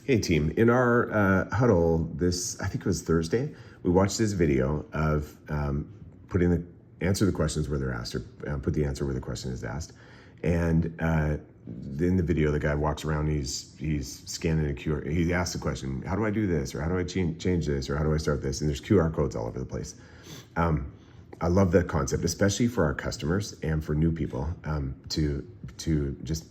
Hey team, in our huddle I think it was Thursday, we watched this video of answer the questions where they're asked, or put the answer where the question is asked. And in the video, the guy walks around, he's scanning a QR, he asks the question, how do I do this? Or how do I change this? Or how do I start this? And there's QR codes all over the place. I love that concept, especially for our customers and for new people, to just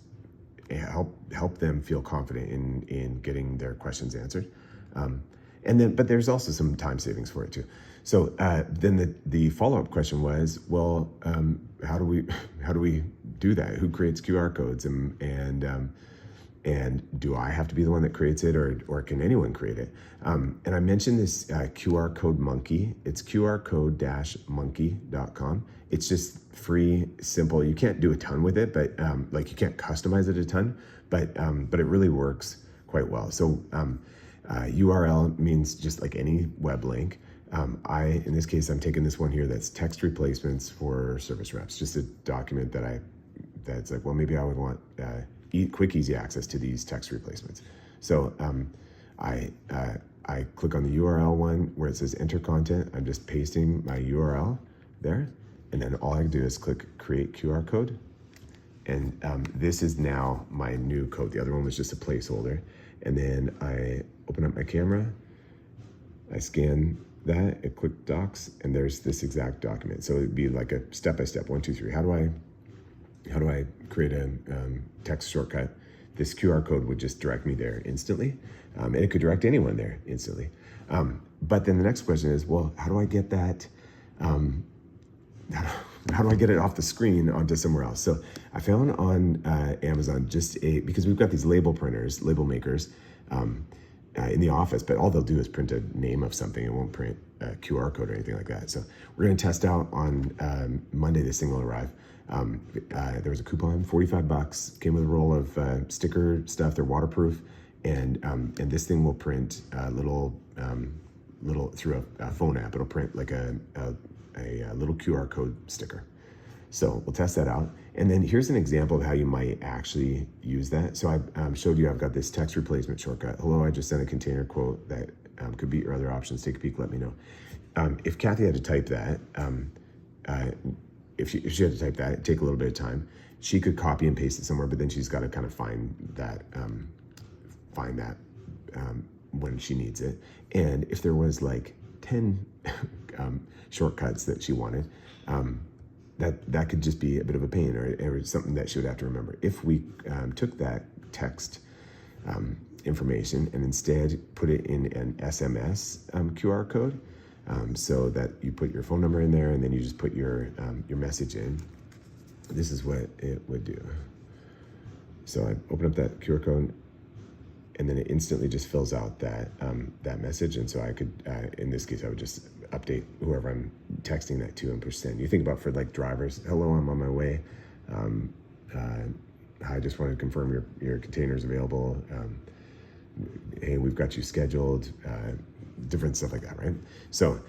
help them feel confident in getting their questions answered. But there's also some time savings for it too. So then the follow-up question was, well, how do we do that? Who creates QR codes, and do I have to be the one that creates it, or can anyone create it? And I mentioned this QR code monkey. It's qrcode-monkey.com. It's just free, simple. You can't do a ton with it, but you can't customize it a ton, but it really works quite well. So URL means just like any web link. In this case, I'm taking this one here that's text replacements for service reps, just a document that's like, well, maybe I would want quick, easy access to these text replacements. So I click on the URL one where it says enter content. I'm just pasting my URL there. And then all I do is click create QR code. And this is now my new code. The other one was just a placeholder. And then I open up my camera, I scan that, I click docs, and there's this exact document. So it'd be like a step-by-step, 1, 2, 3. How do I create a text shortcut? This QR code would just direct me there instantly. And it could direct anyone there instantly. But then the next question is, well, how do I get that? How do I get it off the screen onto somewhere else? So I found on Amazon because we've got these label makers in the office, but all they'll do is print a name of something. It won't print a QR code or anything like that. So we're gonna test out on Monday. This thing will arrive. There was a coupon, $45, came with a roll of sticker stuff. They're waterproof, and this thing will print little through a phone app. It'll print like a little QR code sticker. So we'll test that out. And then here's an example of how you might actually use that. So I showed you I've got this text replacement shortcut. Hello, I just sent a container quote that could be your other options. Take a peek, let me know. If Kathy had to type that, if she had to type that, it'd take a little bit of time. She could copy and paste it somewhere, but then she's got to kind of find that when she needs it. And if there was like 10 shortcuts that she wanted, that could just be a bit of a pain, or something that she would have to remember. If we took that text information and instead put it in an SMS QR code, so that you put your phone number in there and then you just put your message in, this is what it would do. So I open up that QR code, and then it instantly just fills out that message. And so I could, in this case, I would just update whoever I'm texting that to and push send. You think about for like drivers, hello, I'm on my way. I just wanted to confirm your container is available. Hey, we've got you scheduled, different stuff like that, right? So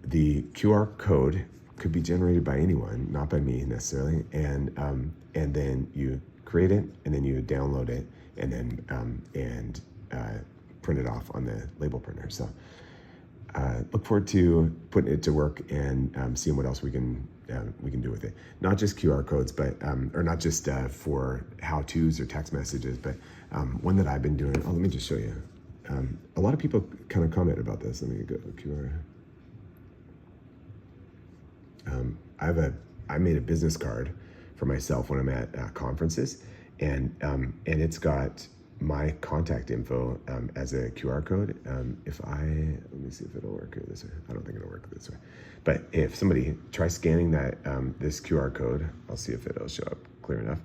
the QR code could be generated by anyone, not by me necessarily. And then you create it, and then you download it, and then print it off on the label printer. So look forward to putting it to work and seeing what else we can do with it. Not just QR codes, but or not just for how-tos or text messages, but one that I've been doing. Oh, let me just show you. A lot of people kind of comment about this. Let me go to QR. I made a business card for myself when I'm at conferences, and it's got my contact info as a QR code. Let me see if it'll work this way. I don't think it'll work this way. But if somebody tries scanning that this QR code, I'll see if it'll show up clear enough.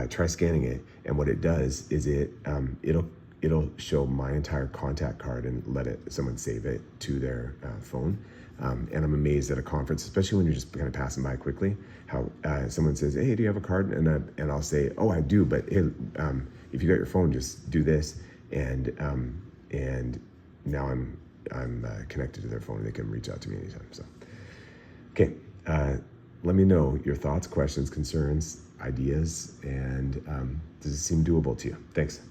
Try scanning it, and what it does is it'll show my entire contact card and let someone save it to their phone. And I'm amazed at a conference, especially when you're just kind of passing by quickly, how someone says, "Hey, do you have a card?" And I'll say, "Oh, I do, but hey, if you got your phone, just do this." And now I'm connected to their phone, and they can reach out to me anytime. So, okay, let me know your thoughts, questions, concerns, ideas, and does it seem doable to you? Thanks.